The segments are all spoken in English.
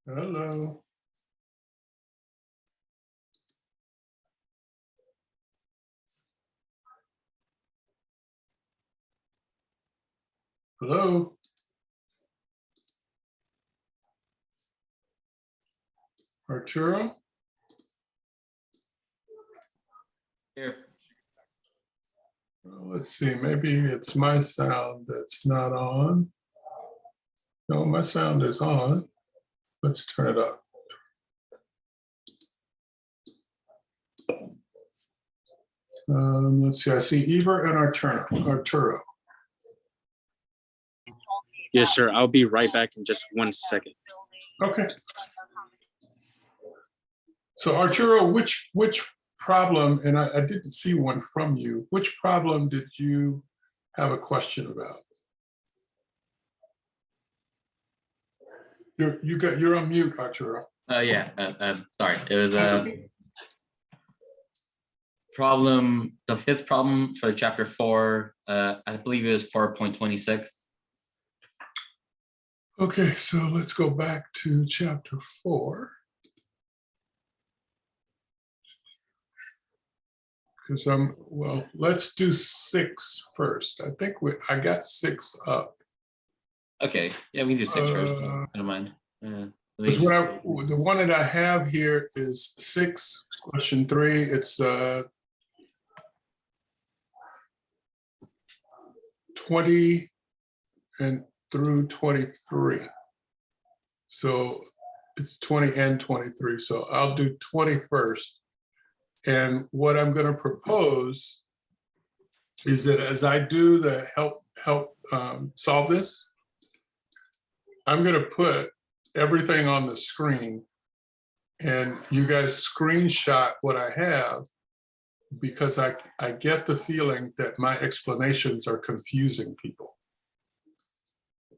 Hello. Hello. Arturo? Here. Well, let's see, maybe it's my sound that's not on. No, my sound is on. Let's turn it up. Let's see, I see Eber and Arturo. Yes, sir. I'll be right back in just 1 second. Okay. So Arturo, which problem, and I didn't see one from you, which problem did you have a question about? You're on mute, Arturo. Yeah. Sorry. It was a problem. The fifth problem for chapter 4. I believe it was 4.26. Okay, so let's go back to chapter 4. Because well, let's do 6 first. I think I got 6 up. Okay. Yeah, we can do 6 first. I don't mind. Because the one that I have here is 6, question 3. It's 20 and through 23. So it's 20 and 23. So I'll do 20 first. And what I'm going to propose is that as I do the help solve this, I'm going to put everything on the screen and you guys screenshot what I have, because I get the feeling that my explanations are confusing people.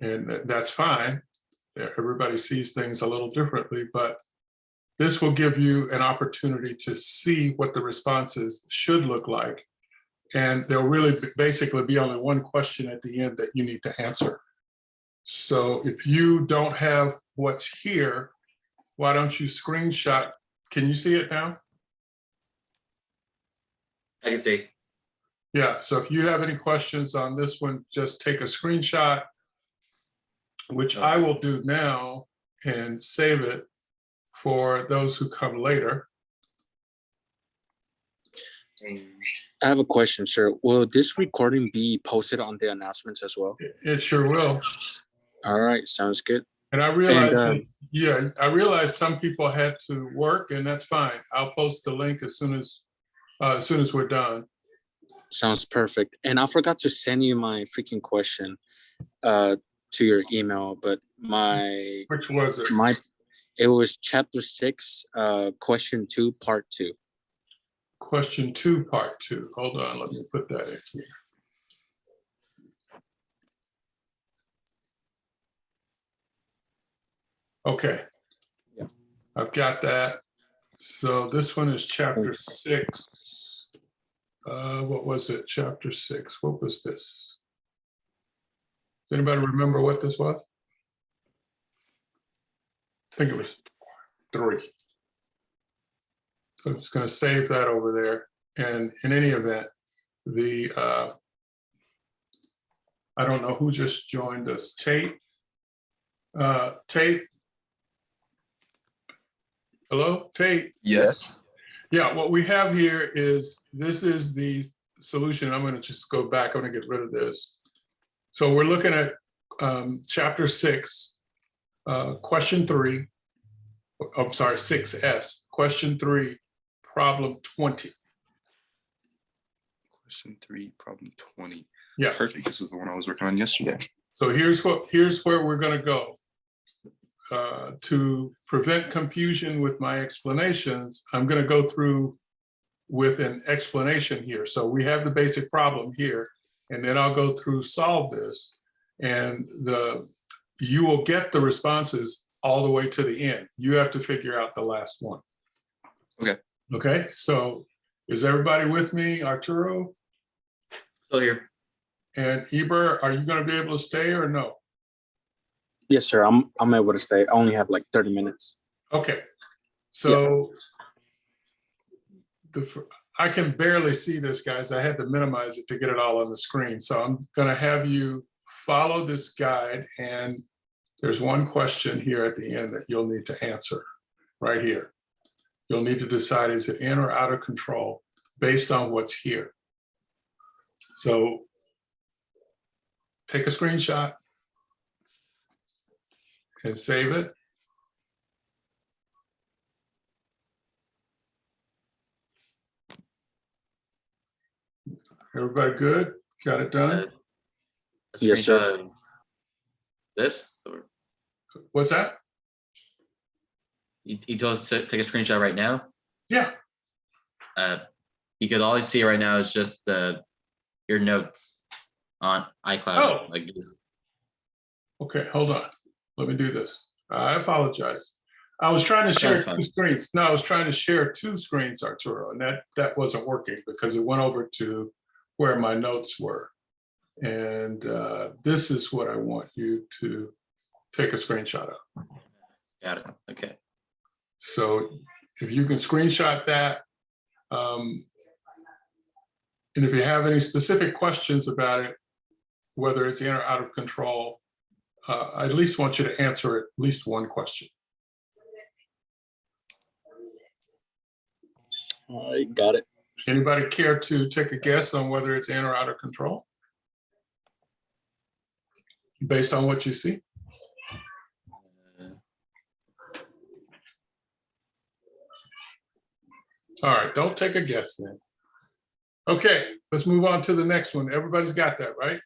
And that's fine. Everybody sees things a little differently, but this will give you an opportunity to see what the responses should look like. And there'll really basically be only one question at the end that you need to answer. So if you don't have what's here, why don't you screenshot? Can you see it now? I can see. Yeah, so if you have any questions on this one, just take a screenshot, which I will do now and save it for those who come later. I have a question, sir. Will this recording be posted on the announcements as well? It sure will. All right, sounds good. And I realized I realized some people had to work, and that's fine. I'll post the link as soon as we're done. Sounds perfect. And I forgot to send you my freaking question to your email, but Which was it? It was chapter 6, question 2, part 2. Question 2, part 2. Hold on, let me put that in here. Okay. Yeah. I've got that. So this one is chapter 6. What was it? Chapter 6. What was this? Does anybody remember what this was? I think it was 3. So I'm just going to save that over there. And in any event, I don't know who just joined us. Tate? Tate? Hello, Tate? Yes. Yeah, what we have here is, this is the solution. I'm going to just go back. I'm going to get rid of this. So we're looking at chapter 6, question 3. I'm sorry, 6S, question 3, problem 20. Question 3, problem 20. Yeah. Perfect. This is the one I was working on yesterday. So here's where we're going to go. To prevent confusion with my explanations, I'm going to go through with an explanation here. So we have the basic problem here, and then I'll go through solve this, and you will get the responses all the way to the end. You have to figure out the last one. Okay. Okay, so is everybody with me? Arturo? Still here. And Eber, are you going to be able to stay or no? Yes, sir. I'm able to stay. I only have like 30 minutes. Okay, so I can barely see this, guys. I had to minimize it to get it all on the screen. So I'm gonna have you follow this guide, and there's one question here at the end that you'll need to answer right here. You'll need to decide, is it in or out of control based on what's here? So take a screenshot and save it. Everybody good? Got it done? A Yes, sir. screenshot of this, or What's that? you told us to take a screenshot right now? Yeah. Because all I see right now is just your notes on iCloud. Oh. Like this. Okay, hold on. Let me do this. I apologize. I was trying to share That's fine. two screens. No, I was trying to share two screens, Arturo, and that wasn't working because it went over to where my notes were. And this is what I want you to take a screenshot of. Got it. Okay. So if you can screenshot that, and if you have any specific questions about it, whether it's in or out of control, I at least want you to answer at least one question. All right, got it. Anybody care to take a guess on whether it's in or out of control? Based on what you see? All right, don't take a guess then. Okay, let's move on to the next one. Everybody's got that, right?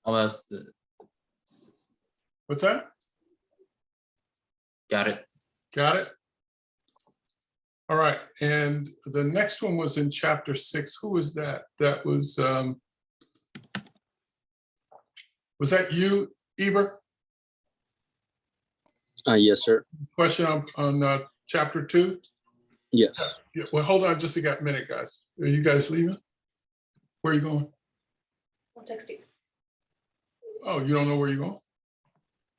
Almost. What's that? Got it. Got it? All right, and the next one was in chapter 6. Who was that? That was that you, Eber? Yes, sir. Question on chapter 2? Yes. Yeah, well, hold on just a minute, guys. Are you guys leaving? Where are you going? I'll text you. Oh, you don't know where you're going?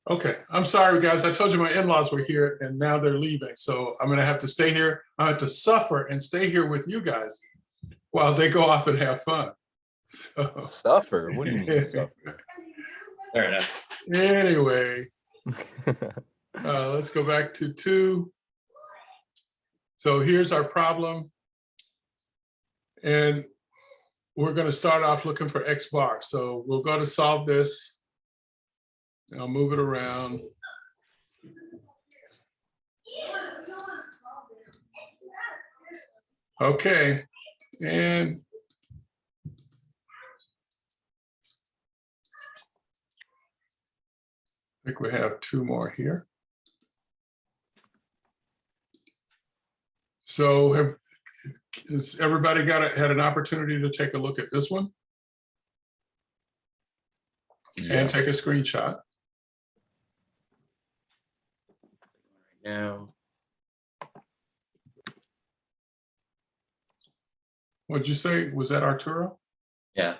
Okay, I'm sorry, guys. I told you my in-laws were here and now they're leaving. So I'm gonna have to stay here. I have to suffer and stay here with you guys while they go off and have fun. So Suffer? What do you mean suffer? Fair enough. anyway, let's go back to 2. So here's our problem. And we're gonna start off looking for X bar. So we'll go to solve this. I'll move it around. Okay, and I think we have 2 more here. So has everybody had an opportunity to take a look at this one and take a screenshot? Now, What'd you say? Was that Arturo? yeah.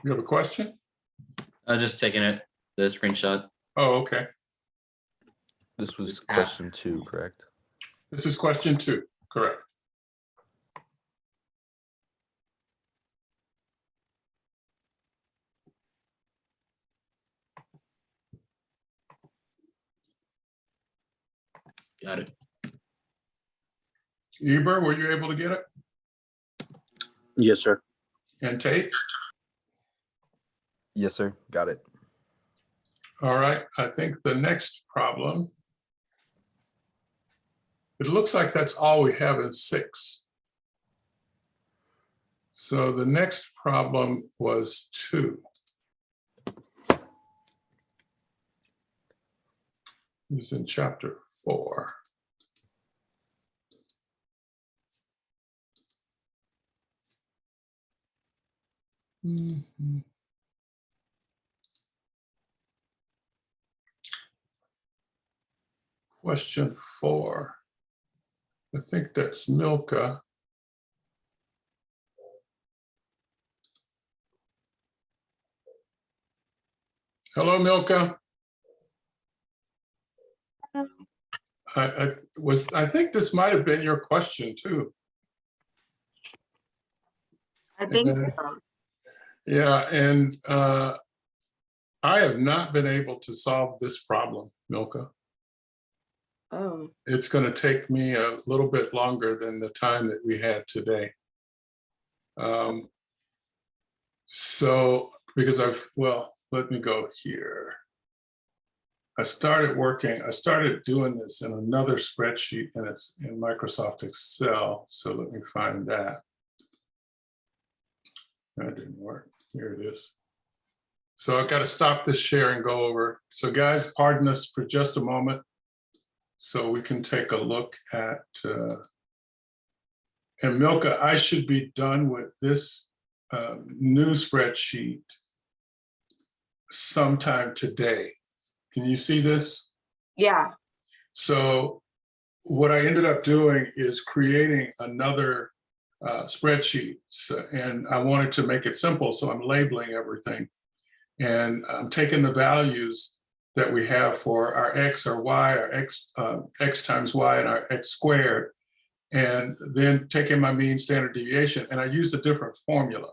You have a question? I'm just taking the screenshot. Oh, okay. This was question 2, correct? This is question 2, correct. Got it. Eber, were you able to get it? Yes, sir. And Tate? Yes, sir. Got it. All right, I think the next problem, it looks like that's all we have in 6. So the next problem was 2. It's in chapter 4. Mhm. Question 4. I think that's Milka. Hello, Milka. I think this might have been your question too. I think And, so. Yeah, and I have not been able to solve this problem, Milka. Oh, It's going to take me a little bit longer than the time that we had today. So, because let me go here. I started doing this in another spreadsheet, and it's in Microsoft Excel. So let me find that. That didn't work. Here it is. So I've got to stop this share and go over. So guys, pardon us for just a moment so we can take a look at, and Milka, I should be done with this new spreadsheet sometime today. Can you see this? yeah. So what I ended up doing is creating another spreadsheet, and I wanted to make it simple, so I'm labeling everything. And I'm taking the values that we have for our X or Y, or X times Y and our X squared, and then taking my mean standard deviation, and I used a different formula.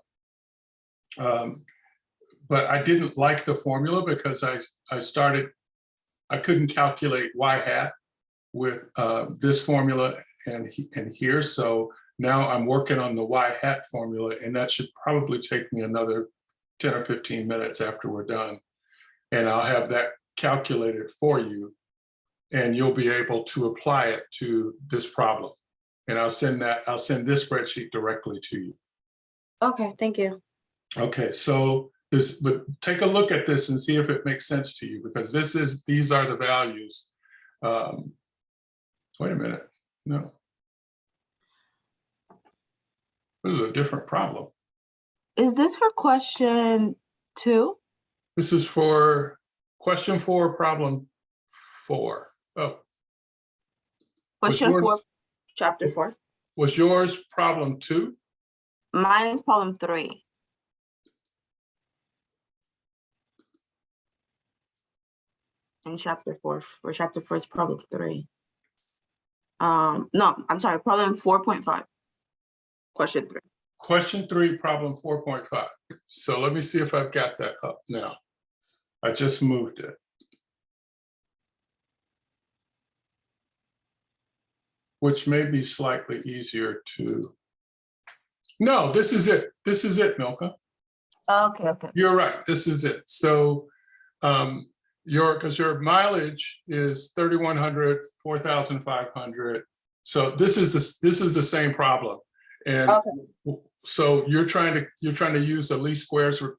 But I didn't like the formula because I couldn't calculate Y hat with this formula and here. So now I'm working on the Y hat formula, and that should probably take me another 10 or 15 minutes after we're done. And I'll have that calculated for you, and you'll be able to apply it to this problem. And I'll send this spreadsheet directly to you. Okay, thank you. Okay, so but take a look at this and see if it makes sense to you, because these are the values. Wait a minute, no. This is a different problem. Is this for question 2? This is for question 4, problem 4. Oh. Question yours- 4, chapter 4. Was yours problem 2? Mine is problem 3. In chapter 4, for chapter 4 is problem 3. No, I'm sorry, problem 4.5. Question 3. Question 3, problem 4.5. So let me see if I've got that up now. I just moved it. Which may be slightly easier to. No, this is it. This is it, Milka. Okay. You're right. This is it. So because your mileage is 3,100, 4,500. So this is the same problem. And Okay. so you're trying to use the least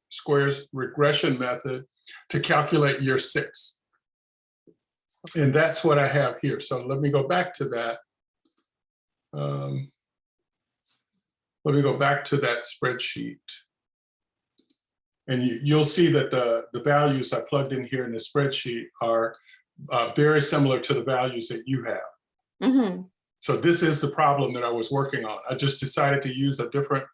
squares regression method to calculate year 6. And that's what I have here. So let me go back to that. Let me go back to that spreadsheet. And you'll see that the values I plugged in here in the spreadsheet are very similar to the values that you have. Mm-hmm. So this is the problem that I was working on. I just decided to use a different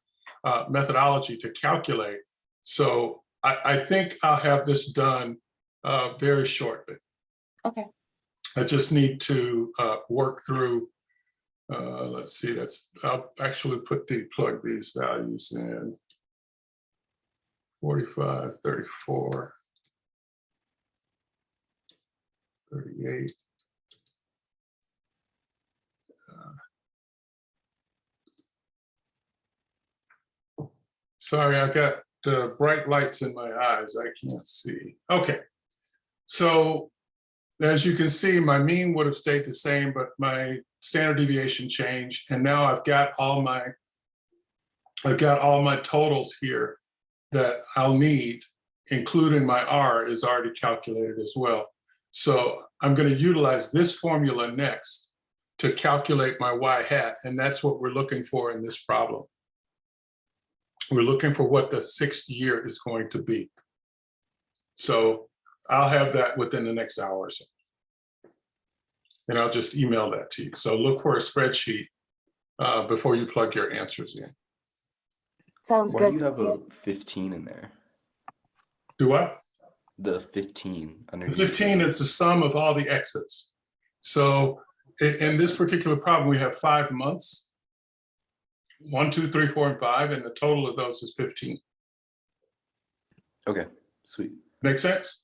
methodology to calculate. So I think I'll have this done very shortly. Okay. I just need to work through, let's see, I'll actually plug these values in. 45, 34, 38. Sorry, I got bright lights in my eyes. I can't see. Okay. So as you can see, my mean would have stayed the same, but my standard deviation changed. And now I've got all my totals here that I'll need, including my R is already calculated as well. So I'm going to utilize this formula next to calculate my Y hat. And that's what we're looking for in this problem. We're looking for what the 6th year is going to be. So I'll have that within the next hour or so. And I'll just email that to you. So look for a spreadsheet before you plug your answers in. Sounds Why good. do you have a 15 in there? Do what? The 15 The underneath. 15 is the sum of all the x's. So in this particular problem, we have 5 months. 1, 2, 3, 4, and 5, and the total of those is 15. Okay, sweet. Make sense?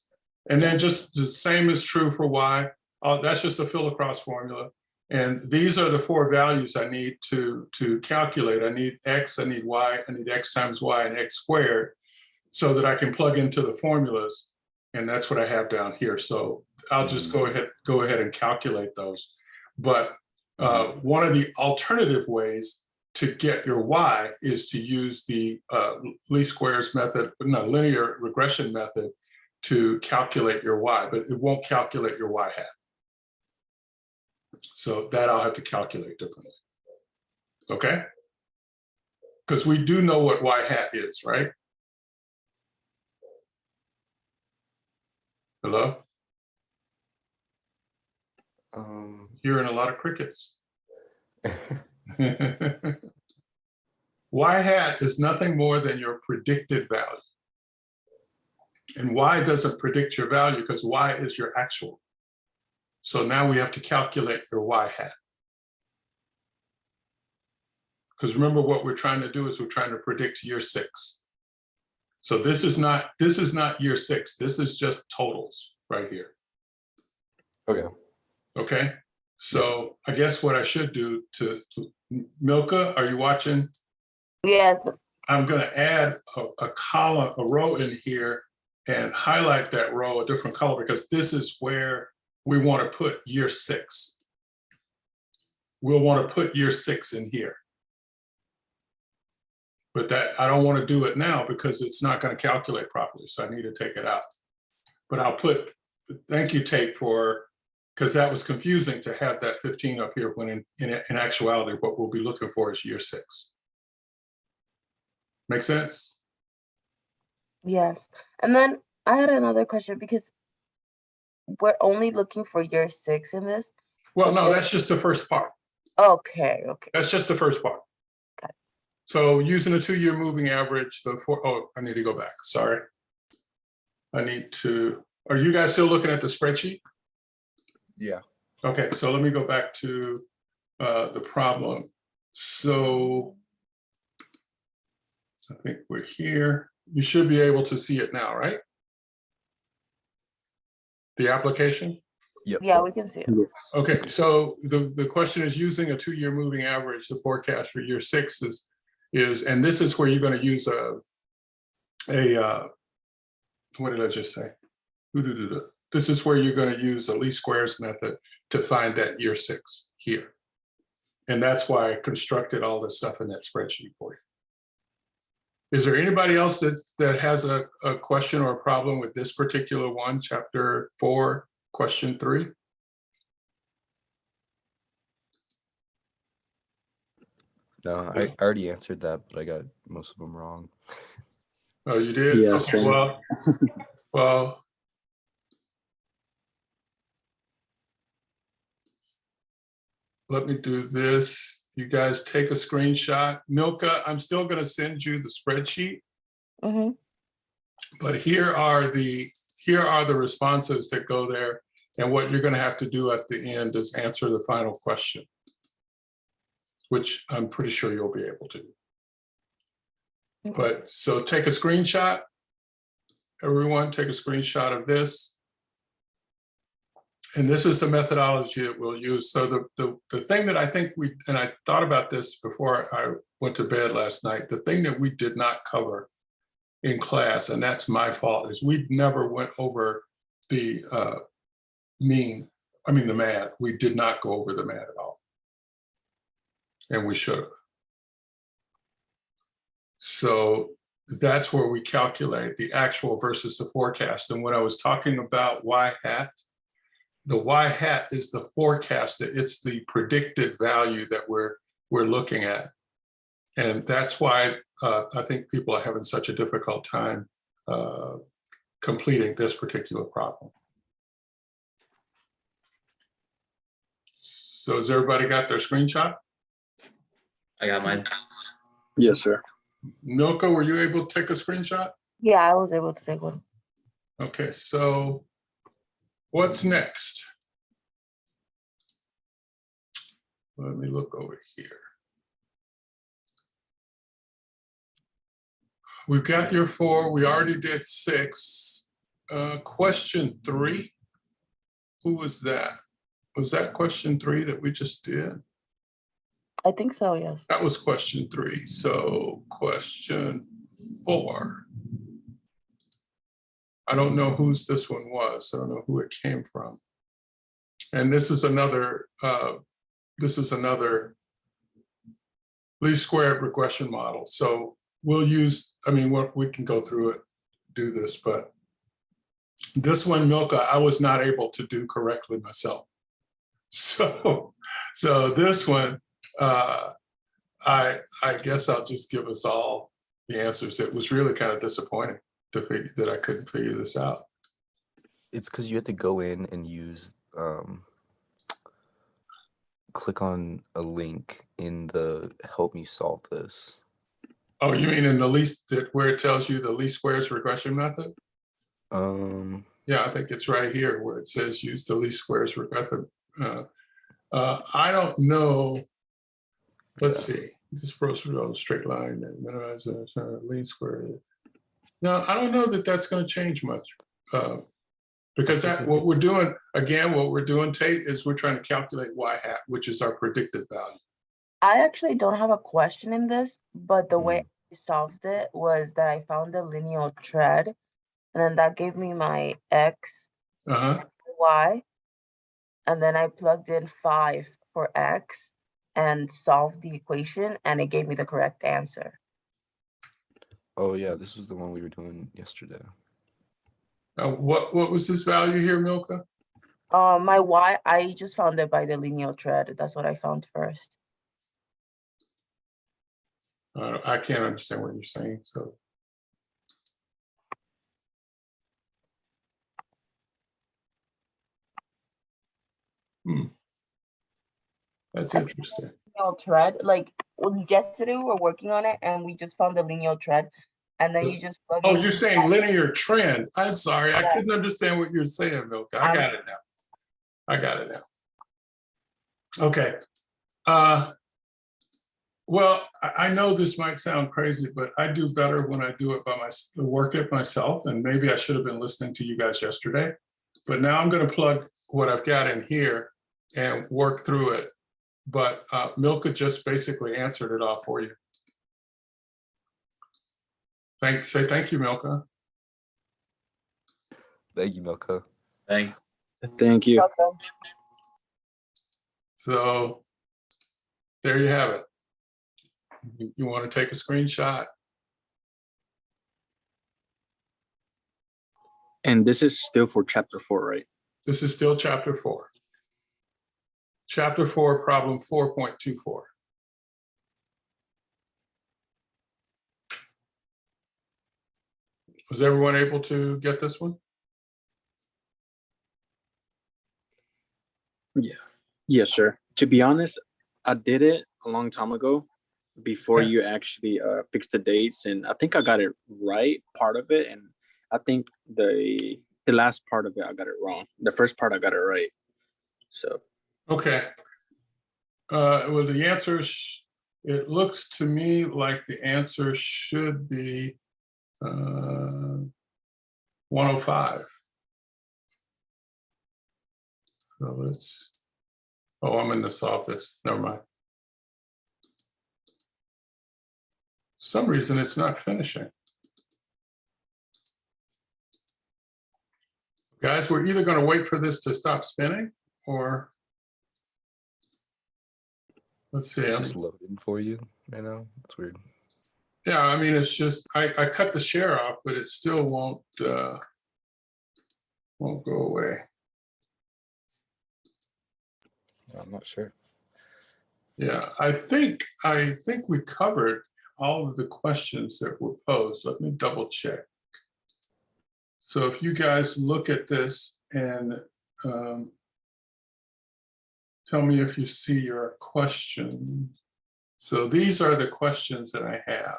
And then just the same is true for y. That's just a fill across formula. And these are the 4 values I need to calculate. I need x, I need y, I need x times y and x squared so that I can plug into the formulas. And that's what I have down here. So I'll just go ahead and calculate those. But one of the alternative ways to get your y is to use the least squares method, no, linear regression method to calculate your y, but it won't calculate your y hat. So that I'll have to calculate differently. Okay? Because we do know what y hat is, right? Hello? Hearing a lot of crickets. Y hat is nothing more than your predicted value. And y doesn't predict your value because y is your actual. So now we have to calculate your y hat. Because remember what we're trying to do is we're trying to predict year 6. So this is not year 6. This is just totals right here. Okay. Okay. So I guess what I should do to Milka, are you watching? Yes. I'm going to add a column, a row in here and highlight that row a different color because this is where we want to put year 6. We'll want to put year 6 in here. But that I don't want to do it now because it's not going to calculate properly. So I need to take it out. But I'll put, thank you, Tate, because that was confusing to have that 15 up here when in actuality, what we'll be looking for is year 6. Make sense? Yes. And then I had another question because we're only looking for year 6 in this. Well, no, that's just the first part. Okay. That's just the first part. Got it. So using a 2-year moving average, I need to go back. Sorry. Are you guys still looking at the spreadsheet? Yeah. Okay, so let me go back to the problem. So I think we're here. You should be able to see it now, right? The application? Yep. Yeah, we can see it. Okay, so the question is using a 2-year moving average, the forecast for year 6 is, and this is where you're going to use a what did I just say? This is where you're going to use a least squares method to find that year 6 here. And that's why I constructed all this stuff in that spreadsheet for you. Is there anybody else that has a question or a problem with this particular one, chapter 4, question 3? No, I already answered that, but I got most of them wrong. Oh, you did? Yeah, Okay, same. well, let me do this. You guys take a screenshot. Milka, I'm still going to send you the spreadsheet, Mm-hmm. but here are the responses that go there. And what you're going to have to do at the end is answer the final question, which I'm pretty sure you'll be able to do. But so take a screenshot. Everyone take a screenshot of this. And this is the methodology that we'll use. So the thing that I think and I thought about this before I went to bed last night, the thing that we did not cover in class, and that's my fault, is we never went over the the MAD. We did not go over the MAD at all. And we should have. So that's where we calculate the actual versus the forecast. And when I was talking about y hat, the y hat is the forecast. It's the predicted value that we're looking at. And that's why I think people are having such a difficult time completing this particular problem. So has everybody got their screenshot? I got mine. Yes, sir. Milka, were you able to take a screenshot? Yeah, I was able to take one. Okay, so what's next? Let me look over here. We've got your 4. We already did 6. Question 3. Who was that? Was that question 3 that we just did? I think so, yes. That was question 3. So question 4. I don't know whose this one was. I don't know who it came from. And this is another least squared regression model. So we'll use, I mean, we can go through it, do this, but this one, Milka, I was not able to do correctly myself. So this one, I guess I'll just give us all the answers. It was really kind of disappointing to figure that I couldn't figure this out. It's because you had to go in and use click on a link in the help me solve this. Oh, you mean in the least, where it tells you the least squares regression method? Yeah, I think it's right here where it says use the least squares regression. I don't know. Let's see. This process on a straight line and minimize the least square. No, I don't know that that's going to change much. Because what we're doing, again, Tate, is we're trying to calculate y hat, which is our predicted value. I actually don't have a question in this, but the way I solved it was that I found the linear thread, and then that gave me my x, y, and then I plugged in 5 for x and solved the equation, and it gave me the correct answer. Oh yeah, this was the one we were doing yesterday. What was this value here, Milka? My y, I just found it by the linear thread. That's what I found first. I can't understand what you're saying, so. That's interesting. Linear thread, like yesterday we were working on it and we just found the linear thread, and then you just plug Oh, in you're saying linear trend. I'm sorry, I couldn't understand what you're saying, Milka. I got it now. I got it now. Okay. Well, I know this might sound crazy, but I do better when I do it by work it myself, and maybe I should have been listening to you guys yesterday. But now I'm going to plug what I've got in here and work through it. But Milka just basically answered it all for you. Say thank you, Milka. Thank you, Milka. Thanks. Thank you. Welcome. So there you have it. You want to take a screenshot? And this is still for chapter 4, right? This is still chapter 4. Chapter 4, problem 4.24. Was everyone able to get this one? Yeah. Yes, sir. To be honest, I did it a long time ago before Okay. you actually fixed the dates, and I think I got it right, part of it, and I think the last part of it I got it wrong. The first part I got it right. So Okay. Well, the answer, it looks to me like the answer should be 105. So let's, oh, I'm in this office. Never mind. For some reason it's not finishing. Guys, we're either going to wait for this to stop spinning or let's see. It's just loading for you right now. It's weird. Yeah, I mean, it's just, I cut the share off, but it still won't go away. I'm not sure. Yeah, I think we covered all of the questions that were posed. Let me double check. So if you guys look at this and tell me if you see your questions. So these are the questions that I have.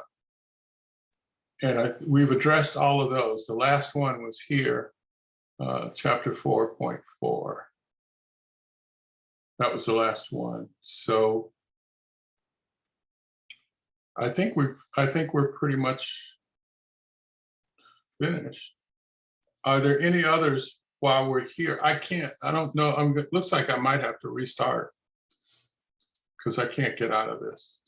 And we've addressed all of those. The last one was here, chapter 4.4. That was the last one. So I think we're pretty much finished. Are there any others while we're here? I don't know. It looks like I might have to restart because I can't get out of this.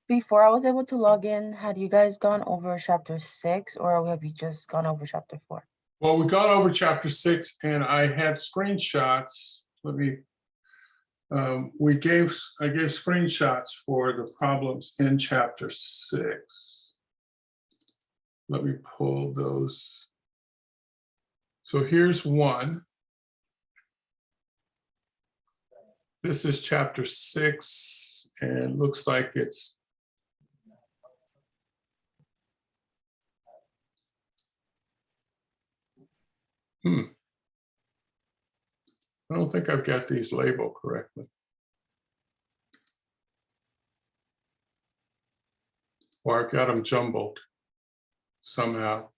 Before I was able to log in, had you guys gone over chapter 6 or have you just gone over chapter 4? Well, we got over chapter 6 and I had screenshots. Let me, I gave screenshots for the problems in chapter 6. Let me pull those. So here's one. This is chapter 6 and looks like it's I don't think I've got these labeled correctly. Or I've got them jumbled somehow.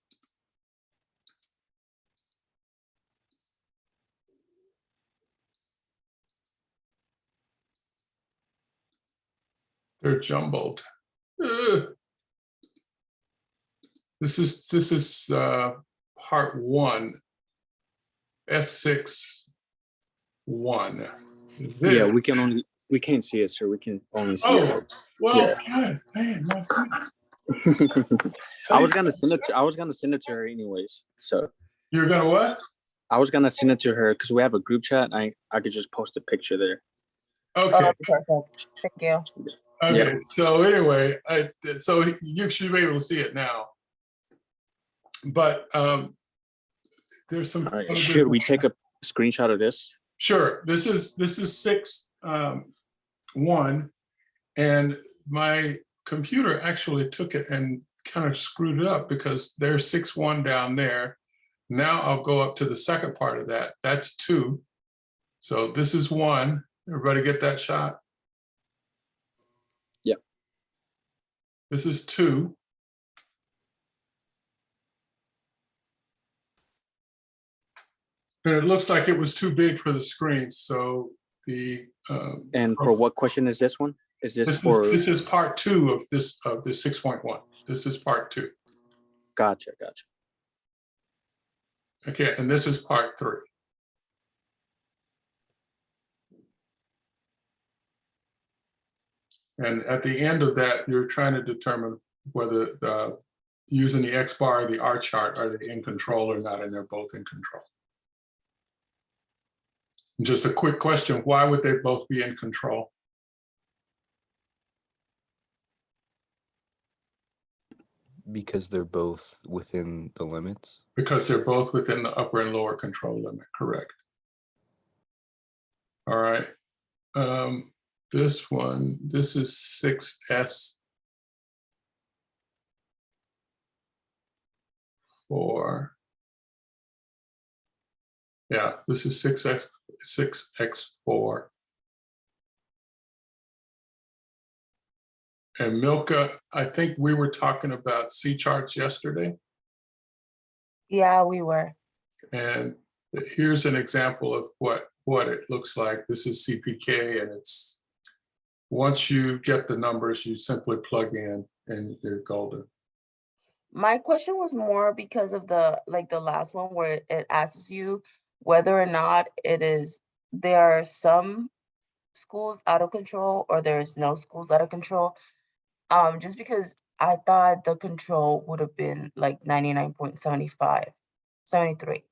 They're jumbled. Ugh. This is part 1, S6-1. Yeah, we can't see it, sir. We can only see your notes. Well, Yeah. God, man, my goodness. I was gonna send it to her anyways. So You're gonna what? I was gonna send it to her because we have a group chat. I could just post a picture there. Okay. Perfect. Thank you. Okay. Yeah. So anyway, so you should be able to see it now. But there's some. All right. Should we take a screenshot of this? Sure. This is 6-1, and my computer actually took it and kind of screwed it up because there's 6-1 down there. Now I'll go up to the second part of that. That's 2. So this is 1. Everybody get that shot? Yep. This is 2. And it looks like it was too big for the screen. So the And for what question is this one? Is this this for? is part 2 of this 6.1. This is part 2. Gotcha. Okay, and this is part 3. And at the end of that, you're trying to determine whether using the X bar or the R chart, are they in control or not, and they're both in control. Just a quick question, why would they both be in control? Because they're both within the limits. Because they're both within the upper and lower control limit, correct. All right. This one, this is 6S4. Yeah, this is 6X4. And Milka, I think we were talking about C charts yesterday. Yeah, we were. And here's an example of what it looks like. This is CPK, and it's once you get the numbers, you simply plug in and you're golden. My question was more because of the last one where it asks you whether or not there are some schools out of control or there's no schools out of control. Just because I thought the control would have been like 99.75, 73.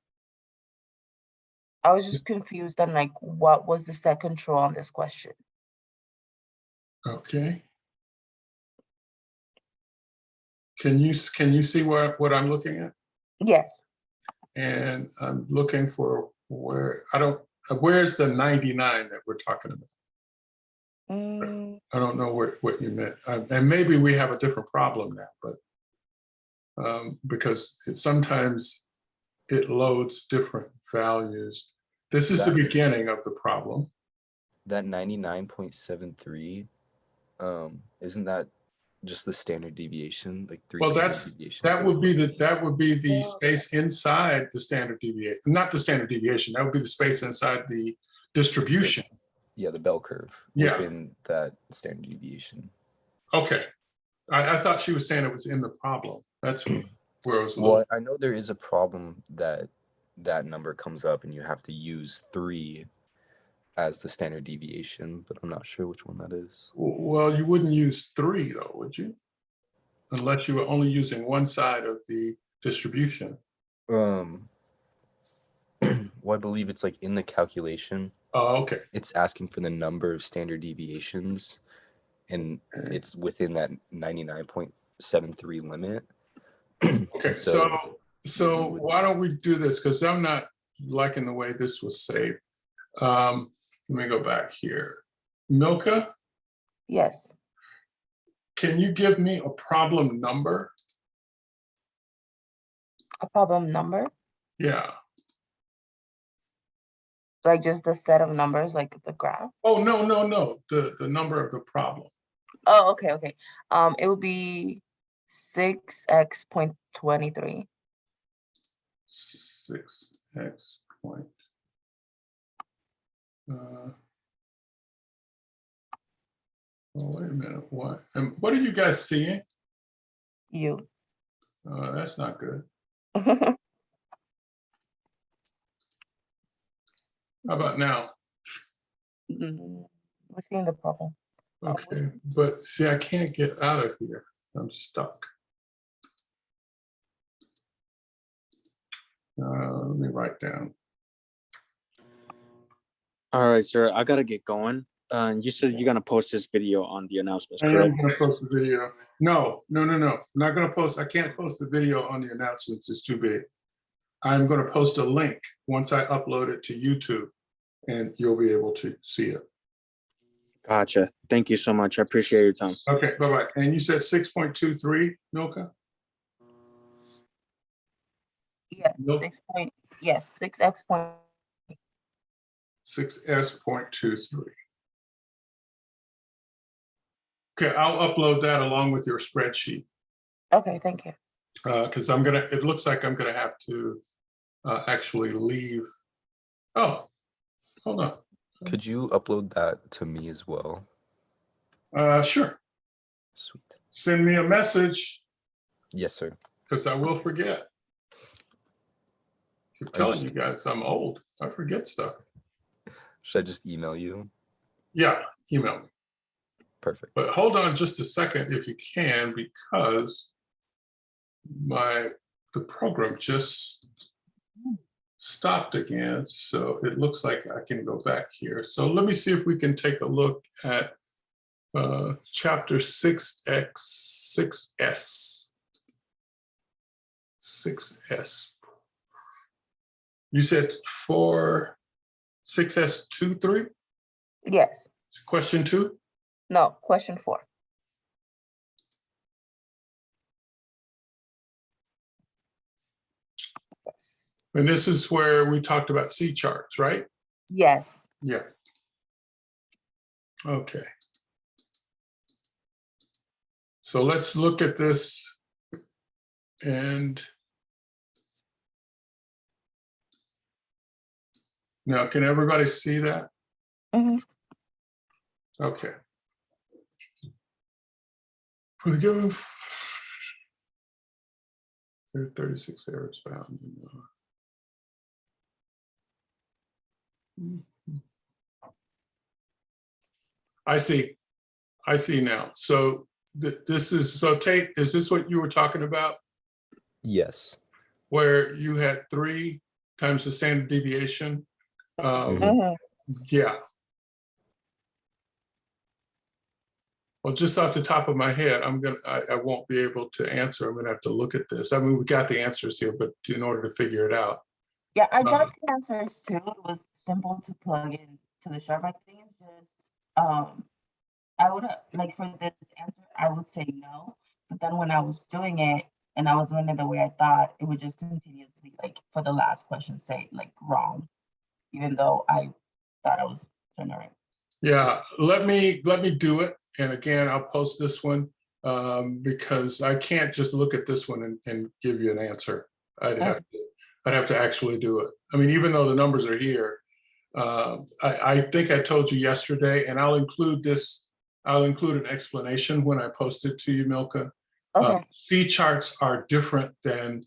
I was just confused on like what was the set control on this question. Okay. Can you see what I'm looking at? Yes. And I'm looking for where's the 99 that we're talking about? I don't know what you meant. And maybe we have a different problem now, but because sometimes it loads different values. This is the beginning of the problem. That 99.73, isn't that just the standard deviation, like 3 Well, standard deviations. that would be the space inside the standard deviation, not the standard deviation. That would be the space inside the distribution. Yeah, the bell curve Yeah. within that standard deviation. Okay. I thought she was saying it was in the problem. That's where I was. Well, I know there is a problem that number comes up and you have to use 3 as the standard deviation, but I'm not sure which one that is. Well, you wouldn't use 3 though, would you? Unless you were only using one side of the distribution. Well, I believe it's like in the calculation, Oh, okay. it's asking for the number of standard deviations, and it's within that 99.73 limit. Okay, so why don't we do this? Because I'm not liking the way this was saved. Let me go back here. Milka, Yes. can you give me a problem number? A problem number? Yeah. Like just the set of numbers, like the graph? Oh, no. The number of the problem. Oh, okay. It would be 6x.23. 6x point. Oh, wait a minute. What? And what are you guys seeing? You. That's not good. Mm-hmm. How about now? We're seeing the problem. Okay, but see, I can't get out of here. I'm stuck. Let me write down. All right, sir. I gotta get going. You said you're gonna post this video on the announcements, I correct? am gonna post the video. No. I'm not gonna post. I can't post the video on the announcements. It's too big. I'm gonna post a link once I upload it to YouTube, and you'll be able to see it. Gotcha. Thank you so much. I appreciate your time. Okay, bye-bye. And you said 6.23, Milka? Yes, Nope. 6x point. 6s.23. Okay, I'll upload that along with your spreadsheet. Okay, thank you. Because it looks like I'm gonna have to actually leave. Oh, hold on. Could you upload that to me as well? Sure. Sweet. Send me a message Yes, sir. because I will forget. I'm telling you guys, I'm old. I forget stuff. Should I just email you? Yeah, email me. Perfect. But hold on just a second if you can, because the program just stopped again. So it looks like I can go back here. So let me see if we can take a look at chapter 6s. You said 6s23? Yes. Question 2? No, question 4. Yes. And this is where we talked about C charts, right? Yes. Yeah. Okay. So let's look at this and now can everybody see that? Mhm. Okay. For the given, there are 36 errors found. I see now. So this is, so Tate, is this what you were talking about? Yes. Where you had 3 times the standard deviation? Mhm. Yeah. Well, just off the top of my head, I won't be able to answer. I'm gonna have to look at this. I mean, we got the answers here, but in order to figure it out. Yeah, I got the answers too. It was simple to plug in to the sharp. I think it's just I would like for this answer, I would say no. But then when I was doing it and I was doing it the way I thought, it would just continuously, like for the last question, say like wrong, even though I thought I was doing it right. Yeah, let me do it. And again, I'll post this one because I can't just look at this one and give you an answer. I'd have to actually do it. I mean, even though the numbers are here, I think I told you yesterday, and I'll include an explanation when I post it to you, Milka. Okay. C charts are different than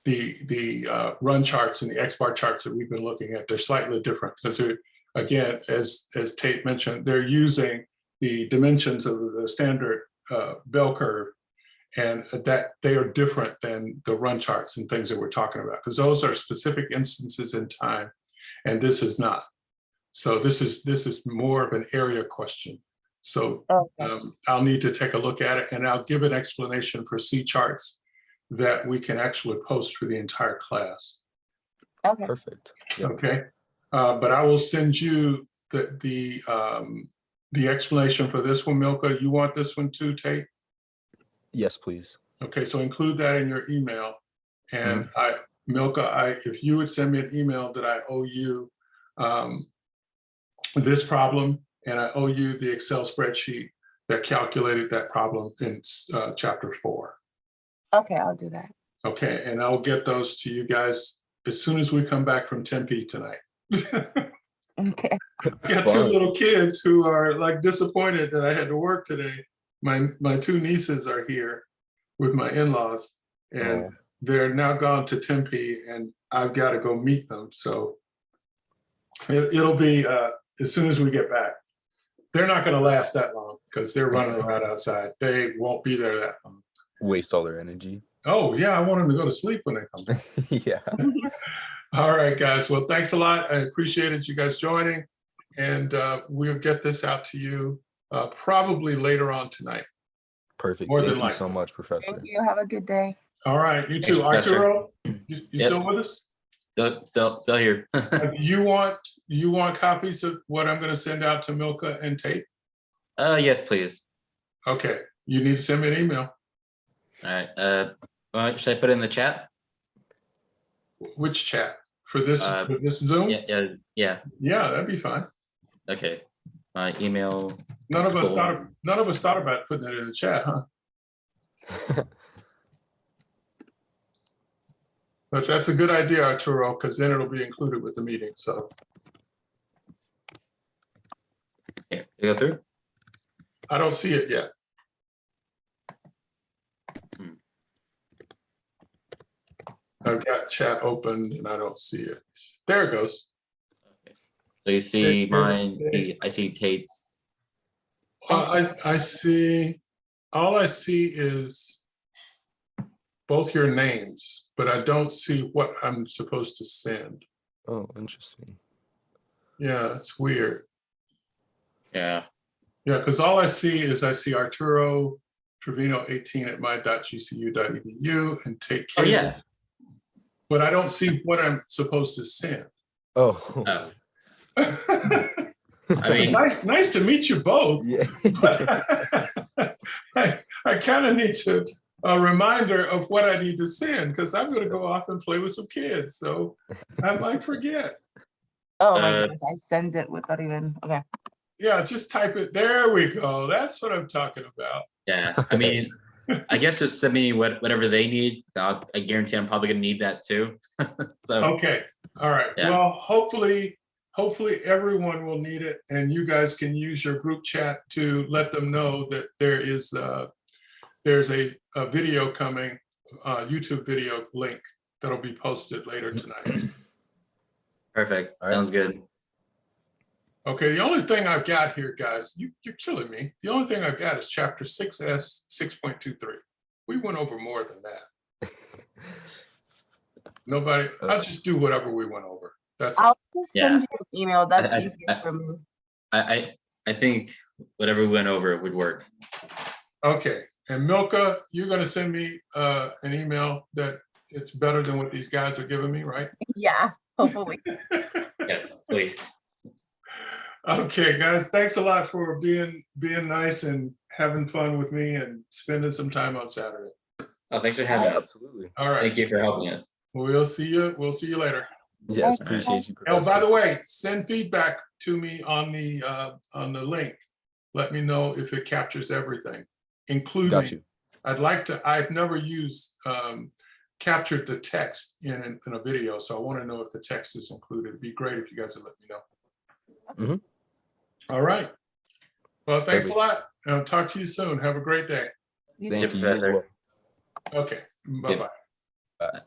the run charts and the X-bar charts that we've been looking at. They're slightly different because they're, again, as Tate mentioned, they're using the dimensions of the standard bell curve, and that they are different than the run charts and things that we're talking about, because those are specific instances in time, and this is not. So this is more of an area question. So I'll need to take a look at it, and I'll give an explanation for C charts that we can actually post for the entire class. Okay. Perfect. Yep. Okay, but I will send you the explanation for this one, Milka. You want this one too, Tate? Yes, please. Okay, so include that in your email. And Milka, if you would send me an email that I owe you this problem, and I owe you the Excel spreadsheet that calculated that problem in chapter 4. Okay, I'll do that. Okay, and I'll get those to you guys as soon as we come back from Tempe tonight. Okay. I got two little kids who are like disappointed that I had to work today. My two nieces are here with my in-laws, and they're now gone to Tempe, and I've got to go meet them. So it'll be as soon as we get back. They're not going to last that long because they're running around outside. They won't be there that long. Waste all their energy. Oh yeah, I want them to go to sleep when they come back. Yeah. All right, guys. Well, thanks a lot. I appreciated you guys joining, and we'll get this out to you probably later on tonight. Perfect. More than Thank you likely. so much, Professor. Thank you. Have a good day. All right, you too. Thanks, Professor. Arturo, you Yep. still with us? Still here. You want copies of what I'm going to send out to Milka and Tate? Yes, please. Okay, you need to send me an email. All right. Should I put it in the chat? Which chat? For this Zoom? Yeah. Yeah, that'd be fine. Okay. My email. None of School. us thought about putting it in the chat, huh? But that's a good idea, Arturo, because then it'll be included with the meeting. So Here, you go through. I don't see it yet. I've got chat opened and I don't see it. There it goes. Okay. So you see mine. I see Tate's. I see. All I see is both your names, but I don't see what I'm supposed to send. Oh, interesting. Yeah, it's weird. Yeah. Yeah, because all I see Arturo Trevino 18 at my.gcu.edu and Tate Oh Cable. yeah. But I don't see what I'm supposed to send. Oh. I mean, nice to meet you both. Yeah. I kind of need a reminder of what I need to send, because I'm going to go off and play with some kids. So I might forget. Oh my goodness, I sent it without even, okay. Yeah, just type it. There we go. That's what I'm talking about. yeah. I mean, I guess just send me whatever they need. So I guarantee I'm probably gonna need that too. So Okay. All right. Yeah. Well, hopefully everyone will need it, and you guys can use your group chat to let them know that there's a video coming, YouTube video link that'll be posted later tonight. perfect. All right. Sounds good. Okay, the only thing I've got here, guys, you're killing me. The only thing I've got is chapter 6S 6.23. We went over more than that. Nobody, I'll just do whatever we went over. That's I'll just Yeah. send you an email. That's I- easier for me. I think whatever we went over would work. okay. And Milka, you're gonna send me an email that it's better than what these guys are giving me, right? Yeah, hopefully. Yes, please. Okay, guys, thanks a lot for being nice and having fun with me and spending some time on Saturday. Oh, thanks for having us. Absolutely. All right, Thank you for helping us. we'll see you later. Yes, Okay. appreciate you, Oh, by Professor. the way, send feedback to me on the link. Let me know if it captures everything. including, you. I've never used, captured the text in a video, so I want to know if the text is included. It'd be great if you guys would let me know. Mhm. All right. Well, thanks a Perfect. lot. I'll talk to you soon. Have a great day. You Thank too. you. You as well. Okay, bye-bye. Bye.